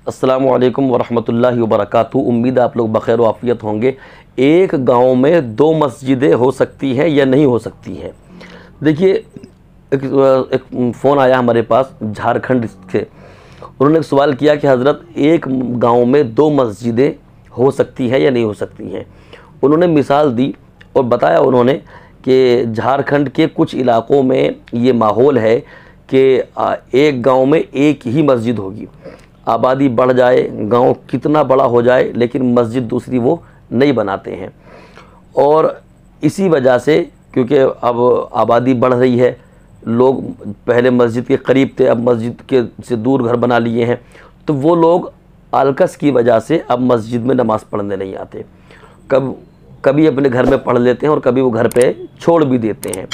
अस्सलामु अलैकुम वरहमतुल्लाहि वबरकातुहू। उम्मीद है आप लोग बखैर आफियत होंगे। एक गांव में दो मस्जिदें हो सकती हैं या नहीं हो सकती हैं। देखिए, एक फ़ोन आया हमारे पास झारखंड से। उन्होंने एक सवाल किया कि हज़रत, एक गांव में दो मस्जिदें हो सकती हैं या नहीं हो सकती हैं। उन्होंने मिसाल दी और बताया उन्होंने कि झारखंड के कुछ इलाक़ों में ये माहौल है कि एक गांव में एक ही मस्जिद होगी। आबादी बढ़ जाए, गांव कितना बड़ा हो जाए, लेकिन मस्जिद दूसरी वो नहीं बनाते हैं। और इसी वजह से, क्योंकि अब आबादी बढ़ रही है, लोग पहले मस्जिद के करीब थे, अब मस्जिद के से दूर घर बना लिए हैं, तो वो लोग आलकस की वजह से अब मस्जिद में नमाज़ पढ़ने नहीं आते। कभी अपने घर में पढ़ लेते हैं और कभी वो घर पे छोड़ भी देते हैं।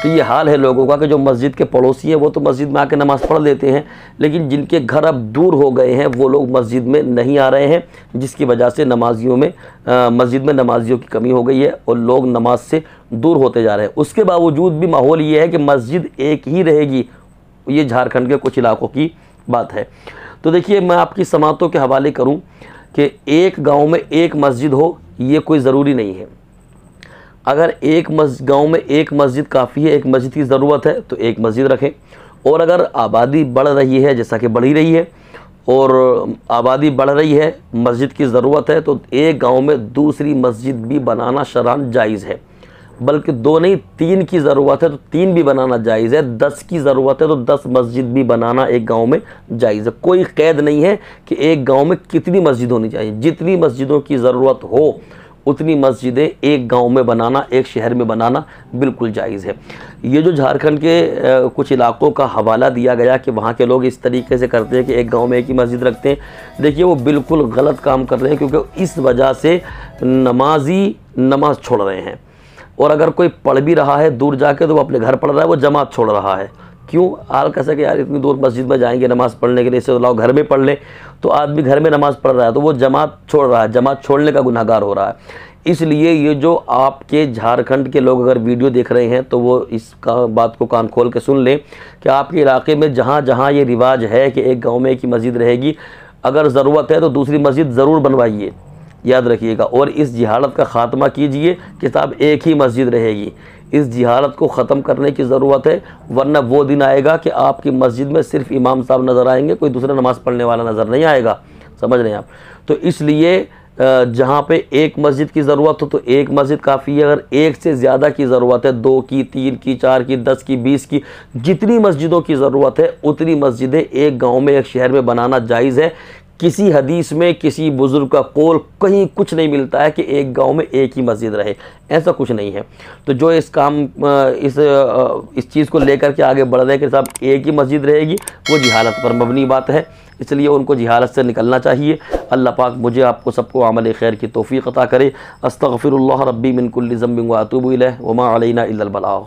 तो ये हाल है लोगों का कि जो मस्जिद के पड़ोसी हैं वो तो मस्जिद में आके नमाज़ पढ़ लेते हैं, लेकिन जिनके घर अब दूर हो गए हैं वो लोग मस्जिद में नहीं आ रहे हैं, जिसकी वजह से मस्जिद में नमाजियों की कमी हो गई है और लोग नमाज से दूर होते जा रहे हैं। उसके बावजूद भी माहौल ये है कि मस्जिद एक ही रहेगी। ये झारखंड के कुछ इलाक़ों की बात है। तो देखिए, मैं आपकी समातों के हवाले करूँ कि एक गाँव में एक मस्जिद हो, ये कोई ज़रूरी नहीं है। अगर एक गांव में एक मस्जिद काफ़ी है, एक मस्जिद की ज़रूरत है, तो एक मस्जिद रखें। और अगर आबादी बढ़ रही है, जैसा कि बढ़ ही रही है, और आबादी बढ़ रही है, मस्जिद की ज़रूरत है, तो एक गांव में दूसरी मस्जिद भी बनाना शरअन जायज़ है। बल्कि दो नहीं, 3 की ज़रूरत है तो 3 भी बनाना जायज़ है। 10 की ज़रूरत है तो 10 मस्जिद भी बनाना एक गांव में जायज़ है। कोई क़ैद नहीं है कि एक गांव में कितनी मस्जिद होनी चाहिए। जितनी मस्जिदों की ज़रूरत हो उतनी मस्जिदें एक गांव में बनाना, एक शहर में बनाना बिल्कुल जायज़ है। ये जो झारखंड के कुछ इलाक़ों का हवाला दिया गया कि वहाँ के लोग इस तरीके से करते हैं कि एक गांव में एक ही मस्जिद रखते हैं, देखिए वो बिल्कुल गलत काम कर रहे हैं, क्योंकि इस वजह से नमाजी नमाज छोड़ रहे हैं। और अगर कोई पढ़ भी रहा है दूर जाके, तो वो अपने घर पढ़ रहा है, वो जमात छोड़ रहा है। क्यों? हाल कैसे कि यार इतनी दूर मस्जिद में जाएंगे नमाज़ पढ़ने के लिए, इससे लाओ घर में पढ़ लें। तो आदमी घर में नमाज़ पढ़ रहा है तो वो जमात छोड़ रहा है, जमात छोड़ने का गुनहगार हो रहा है। इसलिए ये जो आपके झारखंड के लोग अगर वीडियो देख रहे हैं तो वो इसका बात को कान खोल के सुन लें कि आपके इलाके में जहाँ जहाँ ये रिवाज है कि एक गाँव में एक ही मस्जिद रहेगी, अगर ज़रूरत है तो दूसरी मस्जिद ज़रूर बनवाइए, याद रखिएगा। और इस जिहालत का ख़ात्मा कीजिए कि साहब एक ही मस्जिद रहेगी। इस जिहालत को ख़त्म करने की ज़रूरत है, वरना वो दिन आएगा कि आपकी मस्जिद में सिर्फ इमाम साहब नज़र आएंगे, कोई दूसरा नमाज़ पढ़ने वाला नज़र नहीं आएगा। समझ रहे हैं आप? तो इसलिए जहाँ पे एक मस्जिद की ज़रूरत हो तो एक मस्जिद काफ़ी है। अगर एक से ज़्यादा की ज़रूरत है, 2 की, 3 की, 4 की, 10 की, 20 की, जितनी मस्जिदों की ज़रूरत है उतनी मस्जिदें एक गाँव में, एक शहर में बनाना जायज़ है। किसी हदीस में, किसी बुज़ुर्ग का कौल कहीं कुछ नहीं मिलता है कि एक गांव में एक ही मस्जिद रहे, ऐसा कुछ नहीं है। तो जो इस चीज़ को लेकर के आगे बढ़ रहे हैं कि साहब एक ही मस्जिद रहेगी, वो जिहालत पर मबनी बात है। इसलिए उनको जिहालत से निकलना चाहिए। अल्लाह पाक मुझे आपको सबको अमल खैर की तौफ़ीक़ अता करे। अस्तग़फ़िरुल्लाह रब्बी मिन कुल्लि ज़ंबिन व अतूबु इलैह व मा अलैना इल्लल बलाग़।